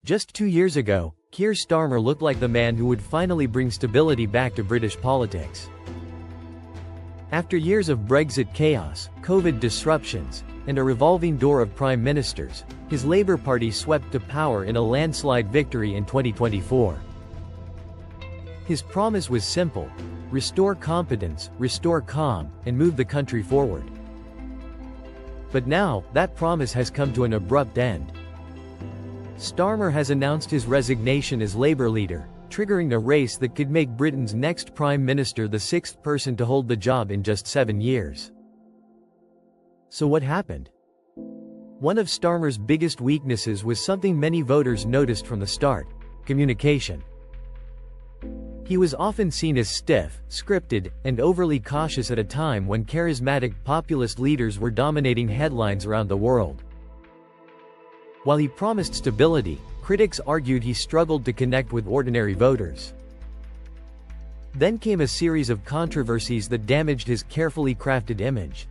Just 2 years ago, Keir Starmer looked like the man who would finally bring stability back to British politics. After years of Brexit chaos, COVID disruptions, and a revolving door of prime ministers, his Labour Party swept to power in a landslide victory in 2024. His promise was simple: restore competence, restore calm, and move the country forward. But now, that promise has come to an abrupt end. Starmer has announced his resignation as Labour leader, triggering a race that could make Britain's next Prime Minister the sixth person to hold the job in just 7 years. So what happened? One of Starmer's biggest weaknesses was something many voters noticed from the start: communication. He was often seen as stiff, scripted, and overly cautious at a time when charismatic populist leaders were dominating headlines around the world. While he promised stability, critics argued he struggled to connect with ordinary voters. Then came a series of controversies that damaged his carefully crafted image.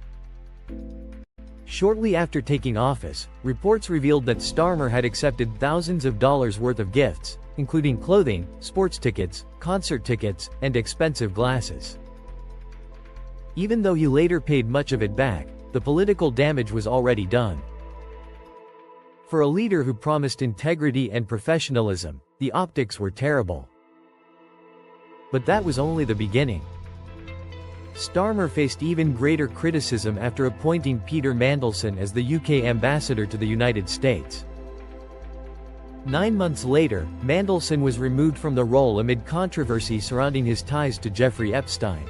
Shortly after taking office, reports revealed that Starmer had accepted thousands of dollars worth of gifts, including clothing, sports tickets, concert tickets, and expensive glasses. Even though he later paid much of it back, the political damage was already done. For a leader who promised integrity and professionalism, the optics were terrible. But that was only the beginning. Starmer faced even greater criticism after appointing Peter Mandelson as the UK ambassador to the United States. 9 months later, Mandelson was removed from the role amid controversy surrounding his ties to Jeffrey Epstein.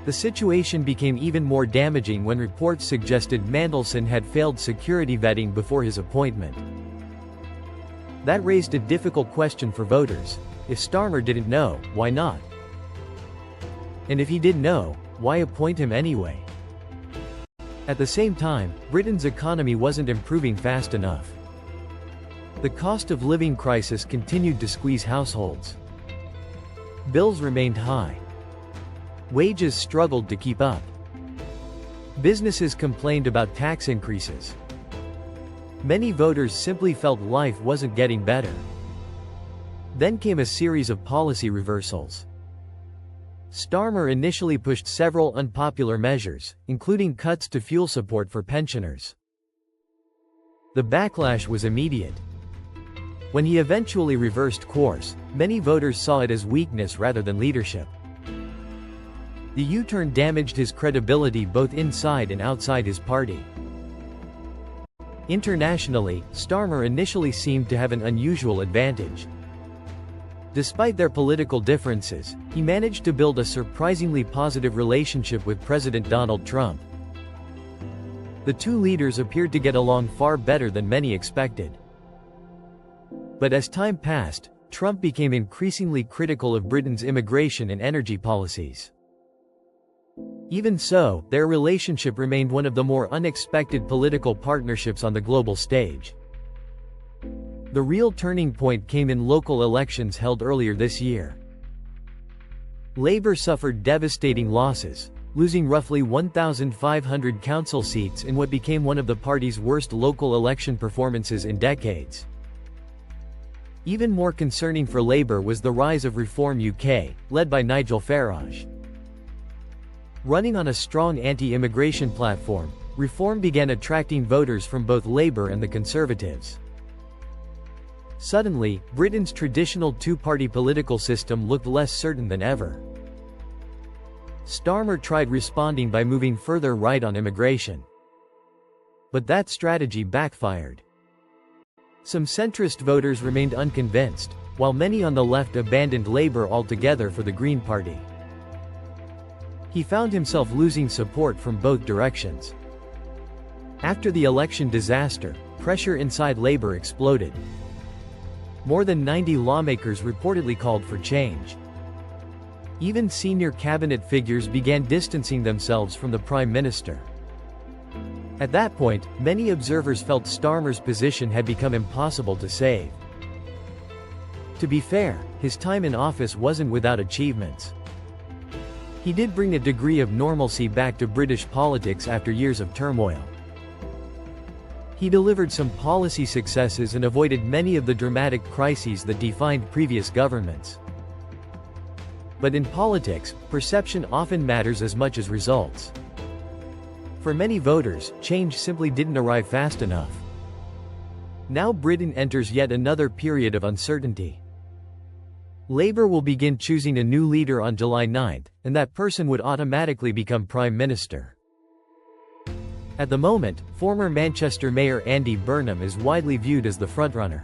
The situation became even more damaging when reports suggested Mandelson had failed security vetting before his appointment. That raised a difficult question for voters: if Starmer didn't know, why not? And if he did know, why appoint him anyway? At the same time, Britain's economy wasn't improving fast enough. The cost of living crisis continued to squeeze households. Bills remained high. Wages struggled to keep up. Businesses complained about tax increases. Many voters simply felt life wasn't getting better. Then came a series of policy reversals. Starmer initially pushed several unpopular measures, including cuts to fuel support for pensioners. The backlash was immediate. When he eventually reversed course, many voters saw it as weakness rather than leadership. The U-turn damaged his credibility both inside and outside his party. Internationally, Starmer initially seemed to have an unusual advantage. Despite their political differences, he managed to build a surprisingly positive relationship with President Donald Trump. The two leaders appeared to get along far better than many expected. But as time passed, Trump became increasingly critical of Britain's immigration and energy policies. Even so, their relationship remained one of the more unexpected political partnerships on the global stage. The real turning point came in local elections held earlier this year. Labour suffered devastating losses, losing roughly 1,500 council seats in what became one of the party's worst local election performances in decades. Even more concerning for Labour was the rise of Reform UK, led by Nigel Farage. Running on a strong anti-immigration platform, Reform began attracting voters from both Labour and the Conservatives. Suddenly, Britain's traditional two-party political system looked less certain than ever. Starmer tried responding by moving further right on immigration. But that strategy backfired. Some centrist voters remained unconvinced, while many on the left abandoned Labour altogether for the Green Party. He found himself losing support from both directions. After the election disaster, pressure inside Labour exploded. More than 90 lawmakers reportedly called for change. Even senior cabinet figures began distancing themselves from the Prime Minister. At that point, many observers felt Starmer's position had become impossible to save. To be fair, his time in office wasn't without achievements. He did bring a degree of normalcy back to British politics after years of turmoil. He delivered some policy successes and avoided many of the dramatic crises that defined previous governments. But in politics, perception often matters as much as results. For many voters, change simply didn't arrive fast enough. Now Britain enters yet another period of uncertainty. Labour will begin choosing a new leader on July 9, and that person would automatically become Prime Minister. At the moment, former Manchester Mayor Andy Burnham is widely viewed as the frontrunner.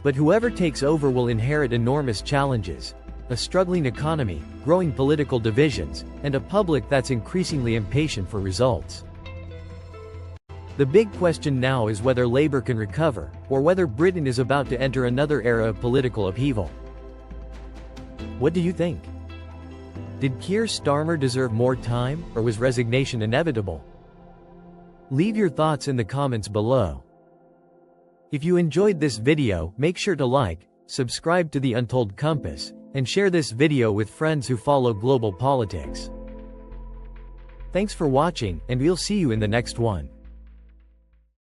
But whoever takes over will inherit enormous challenges: a struggling economy, growing political divisions, and a public that's increasingly impatient for results. The big question now is whether Labour can recover, or whether Britain is about to enter another era of political upheaval. What do you think? Did Keir Starmer deserve more time, or was resignation inevitable? Leave your thoughts in the comments below. If you enjoyed this video, make sure to like, subscribe to the Untold Compass, and share this video with friends who follow global politics. Thanks for watching, and we'll see you in the next one.